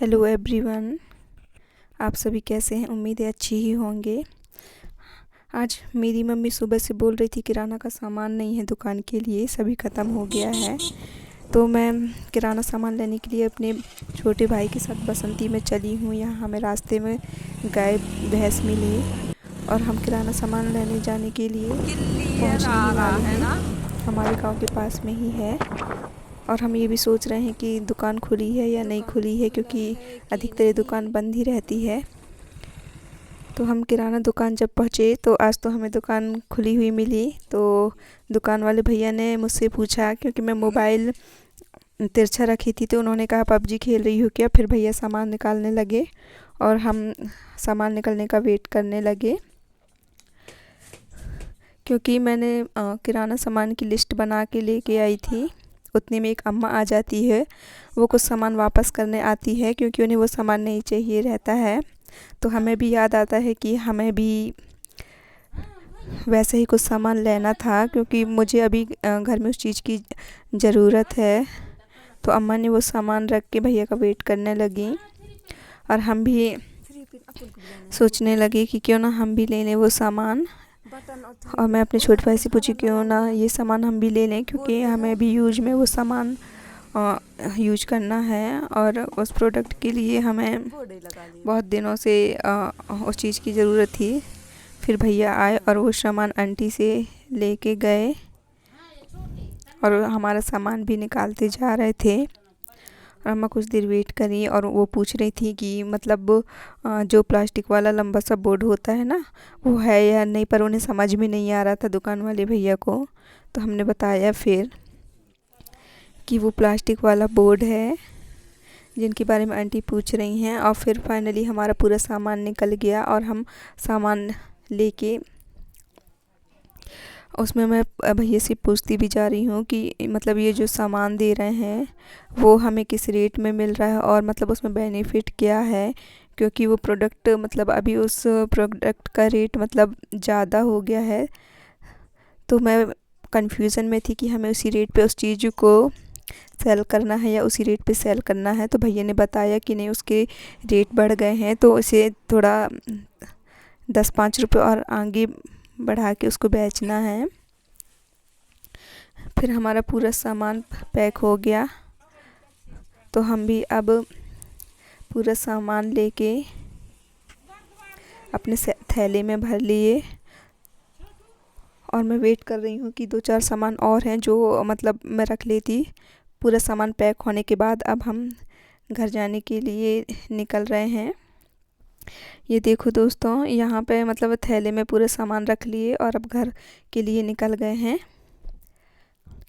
Hello everyone, आप सभी कैसे हैं। उम्मीद है अच्छी ही होंगे। आज मेरी मम्मी सुबह से बोल रही थी किराना का सामान नहीं है दुकान के लिए, सभी ख़त्म हो गया है। तो मैं किराना सामान लेने के लिए अपने छोटे भाई के साथ बसंती में चली हूँ। यहाँ हमें रास्ते में गाय भैंस मिली और हम किराना सामान लेने जाने के लिए पहुँचने ही वाले हैं। हमारे गांव के पास में ही है और हम ये भी सोच रहे हैं कि दुकान खुली है या नहीं खुली है, क्योंकि अधिकतर ये दुकान बंद ही रहती है। तो हम किराना दुकान जब पहुँचे तो आज तो हमें दुकान खुली हुई मिली। तो दुकान वाले भैया ने मुझसे पूछा, क्योंकि मैं मोबाइल तिरछा रखी थी, तो उन्होंने कहा पबजी खेल रही हो क्या। फिर भैया सामान निकालने लगे और हम सामान निकलने का वेट करने लगे, क्योंकि मैंने किराना सामान की लिस्ट बना के लेके आई थी। उतने में एक अम्मा आ जाती है, वो कुछ सामान वापस करने आती है, क्योंकि उन्हें वो सामान नहीं चाहिए रहता है। तो हमें भी याद आता है कि हमें भी वैसे ही कुछ सामान लेना था, क्योंकि मुझे अभी घर में उस चीज़ की ज़रूरत है। तो अम्मा ने वो सामान रख के भैया का वेट करने लगी और हम भी सोचने लगे कि क्यों ना हम भी ले लें वो सामान। और मैं अपने छोटे भाई से पूछी क्यों ना ये सामान हम भी ले लें, क्योंकि हमें भी यूज में वो सामान यूज करना है और उस प्रोडक्ट के लिए हमें बहुत दिनों से उस चीज़ की ज़रूरत थी। फिर भैया आए और वो सामान आंटी से लेके गए और हमारा सामान भी निकालते जा रहे थे। और अम्मा कुछ देर वेट करी और वो पूछ रही थी कि मतलब जो प्लास्टिक वाला लंबा सा बोर्ड होता है ना, वो है या नहीं, पर उन्हें समझ में नहीं आ रहा था दुकान वाले भैया को। तो हमने बताया फिर कि वो प्लास्टिक वाला बोर्ड है जिनके बारे में आंटी पूछ रही हैं। और फिर फाइनली हमारा पूरा सामान निकल गया और हम सामान लेके उसमें मैं भैया से पूछती भी जा रही हूँ कि मतलब ये जो सामान दे रहे हैं वो हमें किस रेट में मिल रहा है और मतलब उसमें बेनिफिट क्या है, क्योंकि वो प्रोडक्ट मतलब अभी उस प्रोडक्ट का रेट मतलब ज़्यादा हो गया है। तो मैं कंफ्यूज़न में थी कि हमें उसी रेट पे उस चीज़ को सेल करना है या उसी रेट पे सेल करना है। तो भैया ने बताया कि नहीं, उसके रेट बढ़ गए हैं, तो उसे थोड़ा 10-5 रुपये और आगे बढ़ा के उसको बेचना है। फिर हमारा पूरा सामान पैक हो गया, तो हम भी अब पूरा सामान लेके अपने थैले में भर लिए। और मैं वेट कर रही हूँ कि 2-4 सामान और हैं जो मतलब मैं रख लेती। पूरा सामान पैक होने के बाद अब हम घर जाने के लिए निकल रहे हैं। ये देखो दोस्तों, यहाँ पे मतलब थैले में पूरा सामान रख लिए और अब घर के लिए निकल गए हैं,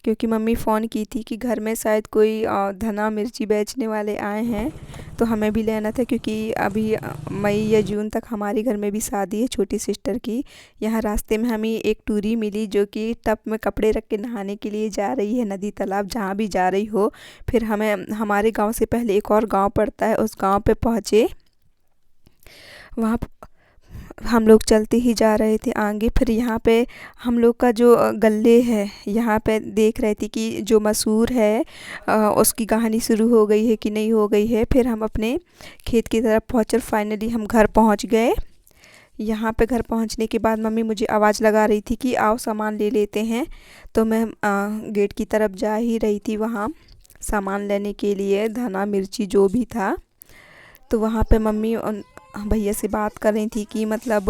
क्योंकि मम्मी फ़ोन की थी कि घर में शायद कोई धना मिर्ची बेचने वाले आए हैं, तो हमें भी लेना था। क्योंकि अभी मई या जून तक हमारे घर में भी शादी है छोटी सिस्टर की। यहाँ रास्ते में हमें एक टूरी मिली जो कि टब में कपड़े रख के नहाने के लिए जा रही है, नदी तालाब जहाँ भी जा रही हो। फिर हमें हमारे गांव से पहले एक और गांव पड़ता है, उस गांव पे पहुँचे। वहाँ हम लोग चलते ही जा रहे थे आगे। फिर यहाँ पे हम लोग का जो गले है, यहाँ पे देख रहे थे कि जो मसूर है उसकी कहानी शुरू हो गई है कि नहीं हो गई है। फिर हम अपने खेत की तरफ पहुँचे, फाइनली हम घर पहुँच गए। यहाँ पे घर पहुँचने के बाद मम्मी मुझे आवाज़ लगा रही थी कि आओ सामान ले लेते हैं। तो मैं गेट की तरफ जा ही रही थी वहाँ सामान लेने के लिए, धना मिर्ची जो भी था। तो वहाँ पे मम्मी भैया से बात कर रही थी कि मतलब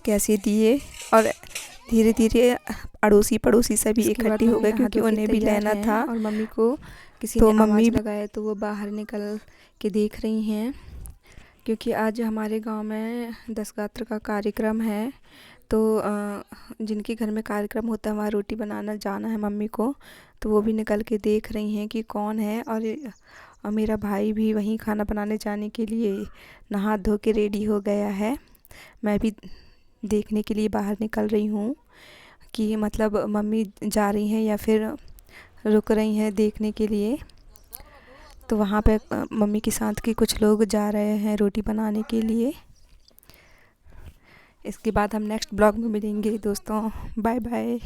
कैसे दिए, और धीरे धीरे अड़ोसी पड़ोसी सभी इकट्ठे हो गए, क्योंकि उन्हें भी लेना था। और मम्मी को किसी ने आवाज़ लगाया तो वो बाहर निकल के देख रही हैं, क्योंकि आज हमारे गांव में 10 गात्र का कार्यक्रम है। तो जिनके घर में कार्यक्रम होता है वहाँ रोटी बनाना जाना है मम्मी को। तो वो भी निकल के देख रही हैं कि कौन है। और मेरा भाई भी वहीं खाना बनाने जाने के लिए नहा धो के रेडी हो गया है। मैं भी देखने के लिए बाहर निकल रही हूँ कि मतलब मम्मी जा रही हैं या फिर रुक रही हैं देखने के लिए। तो वहाँ पे मम्मी के साथ के कुछ लोग जा रहे हैं रोटी बनाने के लिए। इसके बाद हम नेक्स्ट ब्लॉग में मिलेंगे दोस्तों। Bye bye.